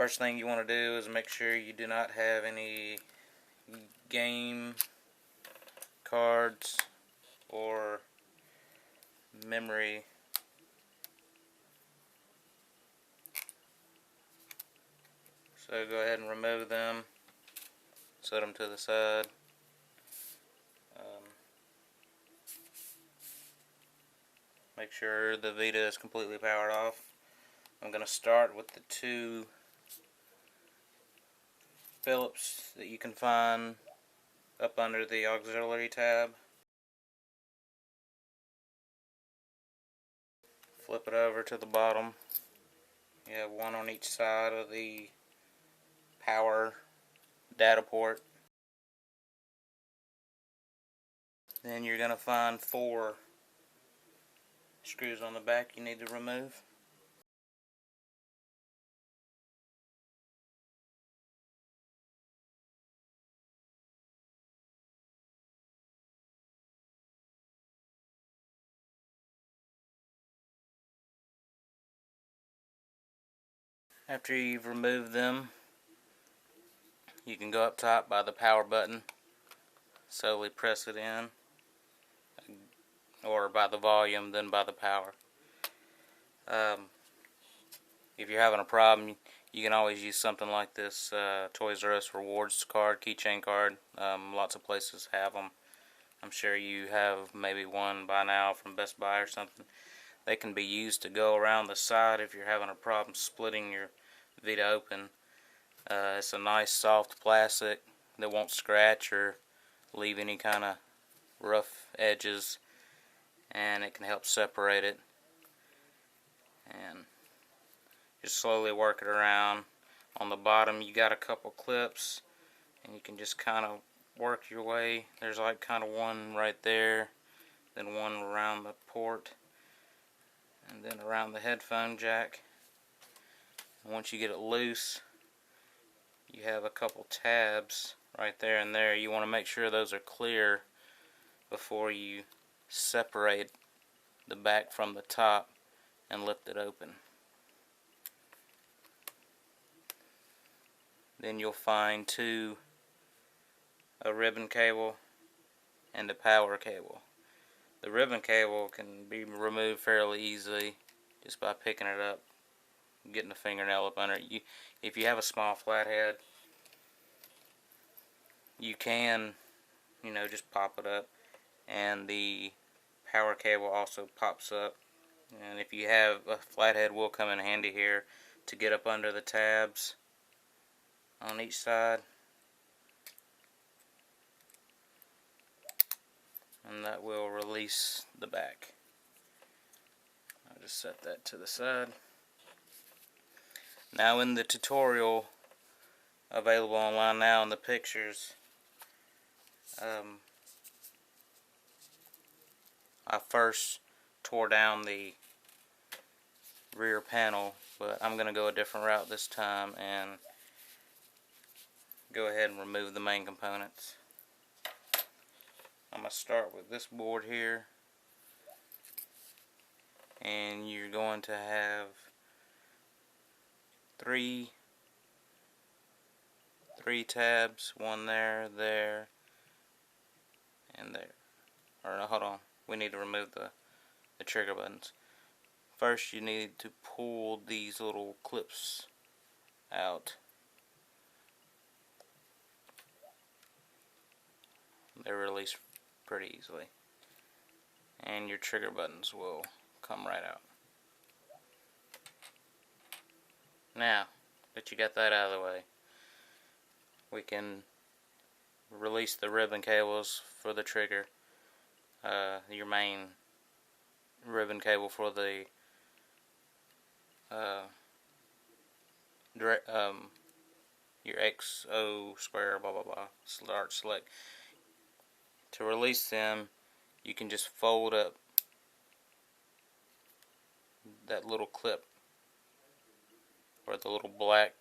First thing you want to do is make sure you do not have any game cards or memory so go ahead and remove them, set them to the side. Make sure the Vita is completely powered off. I'm going to start with the two Phillips that you can find up under the auxiliary tab. Flip it over to the bottom. You have one on each side of the power data port. Then you're going to find 4 screws on the back you need to remove. After you've removed them, you can go up top by the power button, slowly press it in, or by the volume, then by the power. If you're having a problem, you can always use something like this Toys R Us rewards card, keychain card. Lots of places have them. I'm sure you have maybe one by now from Best Buy or something. They can be used to go around the side if you're having a problem splitting your Vita open. It's a nice soft plastic that won't scratch or leave any kind of rough edges, and it can help separate it. And just slowly work it around. On the bottom you got a couple clips, and you can just kind of work your way. There's like kind of one right there, then one around the port, and then around the headphone jack. And once you get it loose, you have a couple tabs right there and there. You want to make sure those are clear before you separate the back from the top and lift it open. Then you'll find a ribbon cable and a power cable. The ribbon cable can be removed fairly easily just by picking it up, getting a fingernail up under it. If you have a small flathead, you can, just pop it up, and the power cable also pops up. And if you have a flathead, will come in handy here to get up under the tabs on each side, and that will release the back. I'll just set that to the side. Now, in the tutorial available online now in the pictures, I first tore down the rear panel, but I'm going to go a different route this time and go ahead and remove the main components. I'm going to start with this board here, and you're going to have three tabs, one there, there, and there. Or no, hold on, we need to remove the trigger buttons. First you need to pull these little clips out. They're released pretty easily, and your trigger buttons will come right out. Now that you got that out of the way, we can release the ribbon cables for the trigger, your main ribbon cable for the your XO square, blah blah blah, start select. To release them, you can just fold up that little clip, or the little black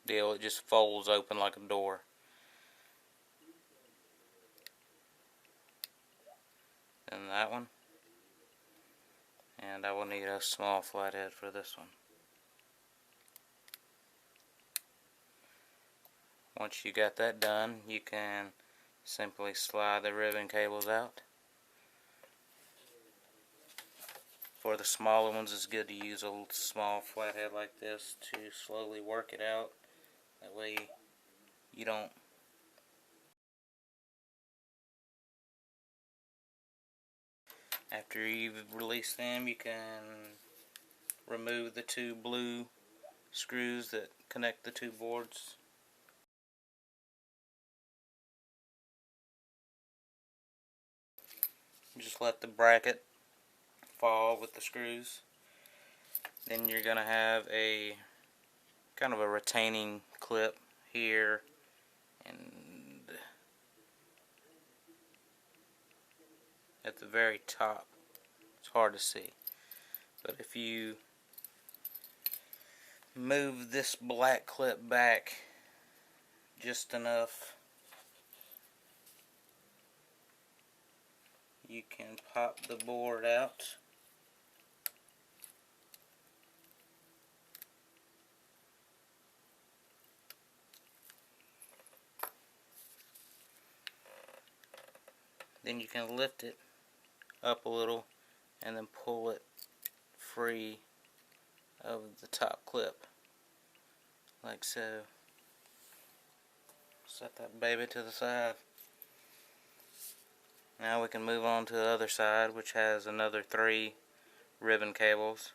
deal. It just folds open like a door. Then that one, and I will need a small flathead for this one. Once you got that done, you can simply slide the ribbon cables out. For the smaller ones, it's good to use a small flathead like this to slowly work it out. That way you don't after you've released them, you can remove the two blue screws that connect the two boards. Just let the bracket fall with the screws. Then you're going to have a kind of a retaining clip here and at the very top. It's hard to see, but if you move this black clip back just enough, you can pop the board out. Then you can lift it up a little and then pull it free of the top clip, like so. Set that baby to the side. Now we can move on to the other side, which has another 3 ribbon cables.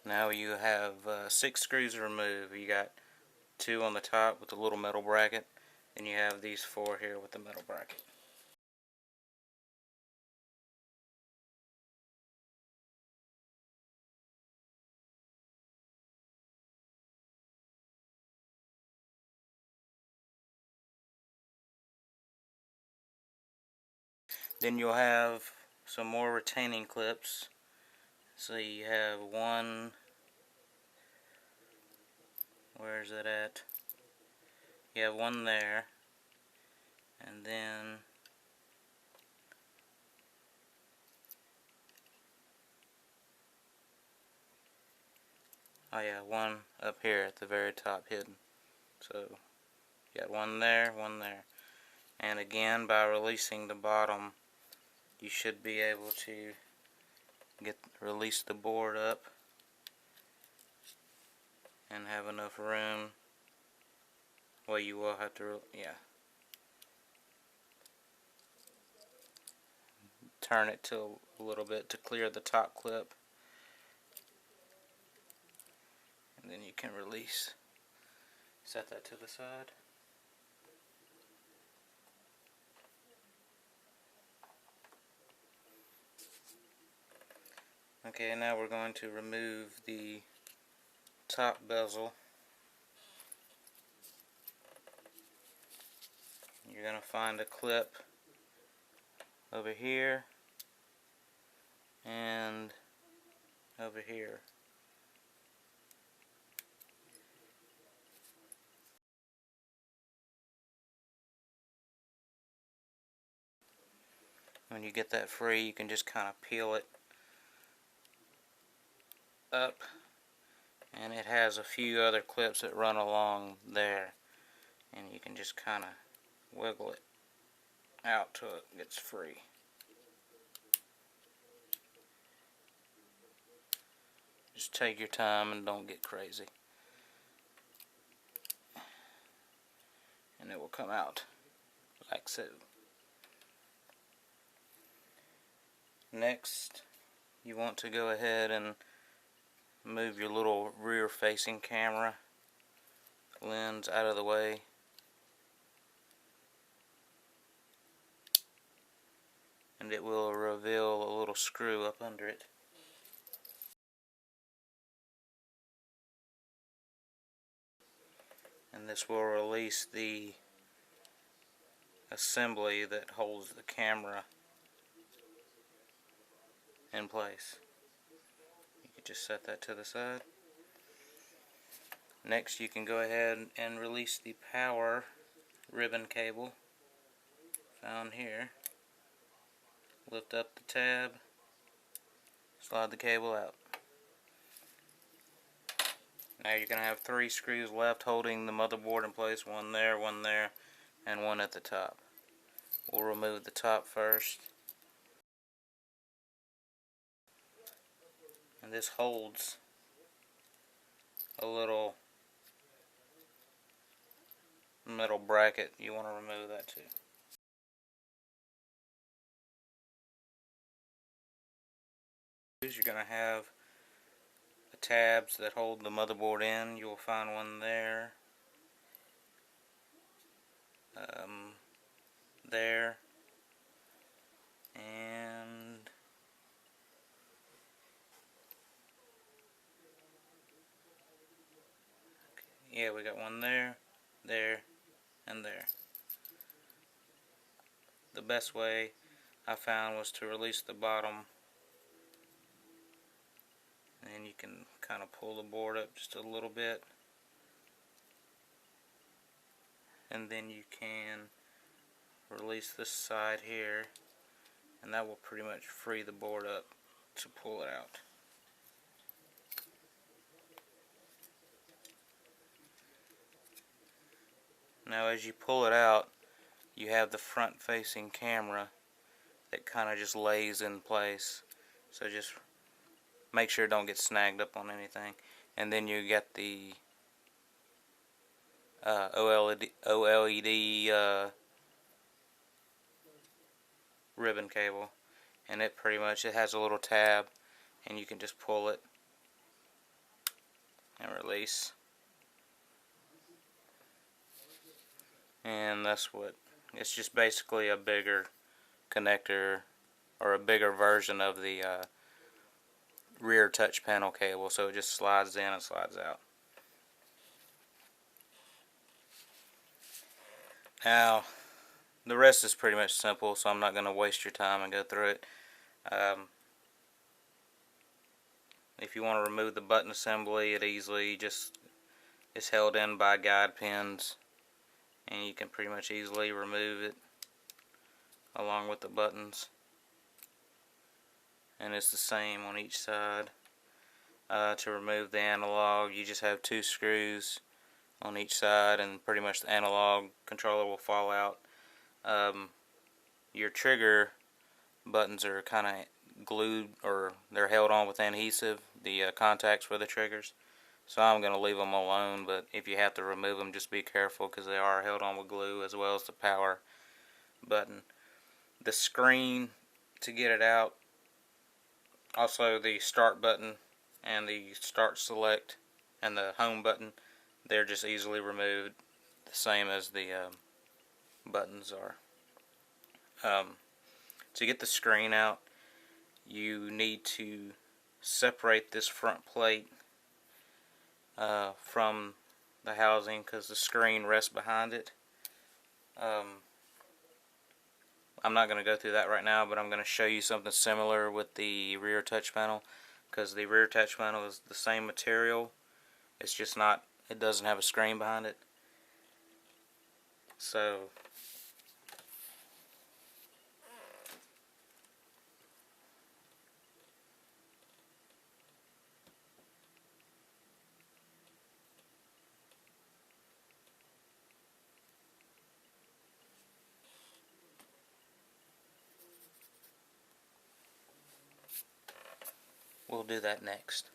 Now you have 6 screws to remove. You got 2 on the top with the little metal bracket, and you have these 4 here with the metal bracket. Then you'll have some more retaining clips. So you have one, where is it at? You have one there, and then oh yeah, one up here at the very top hidden. So you got one there, and again, by releasing the bottom, you should be able to release the board up and have enough room. Well, you will have to, turn it to a little bit to clear the top clip, and then you can release. Set that to the side. Okay, now we're going to remove the top bezel. You're going to find a clip over here and over here. When you get that free, you can just kind of peel it up, and it has a few other clips that run along there, and you can just kind of wiggle it out till it gets free. Just take your time and don't get crazy, and it will come out like so. Next, you want to go ahead and move your little rear facing camera lens out of the way. And it will reveal a little screw up under it. And this will release the assembly that holds the camera in place. You can just set that to the side. Next, you can go ahead and release the power ribbon cable found here. lift up the tab, slide the cable out. Now you're going to have 3 screws left holding the motherboard in place, one there, and one at the top. We'll remove the top first. And this holds a little metal bracket. You want to remove that too. You're going to have the tabs that hold the motherboard in. You'll find one there, there, and yeah, we got one there, there, and there. The best way I found was to release the bottom, and you can kind of pull the board up just a little bit, and then you can release this side here, and that will pretty much free the board up to pull it out. Now as you pull it out, you have the front facing camera that kind of just lays in place, so just make sure it don't get snagged up on anything. And then you get the OLED ribbon cable, and it has a little tab, and you can just pull it and release, and it's just basically a bigger connector, or a bigger version of the rear touch panel cable, so it just slides in and slides out. Now the rest is pretty much simple, so I'm not going to waste your time and go through it. If you want to remove the button assembly, it easily just is held in by guide pins, and you can pretty much easily remove it along with the buttons. And it's the same on each side. To remove the analog, you just have 2 screws on each side, and pretty much the analog controller will fall out. Your trigger buttons are kind of glued, or they're held on with adhesive, the contacts for the triggers, so I'm going to leave them alone, but if you have to remove them, just be careful because they are held on with glue, as well as the power button. The screen to get it out, also the start button and the start select and the home button, they're just easily removed, the same as the buttons are. To get the screen out, you need to separate this front plate from the housing, because the screen rests behind it. I'm not going to go through that right now, but I'm going to show you something similar with the rear touch panel, because the rear touch panel is the same material, it's just not, it doesn't have a screen behind it. So we'll do that next.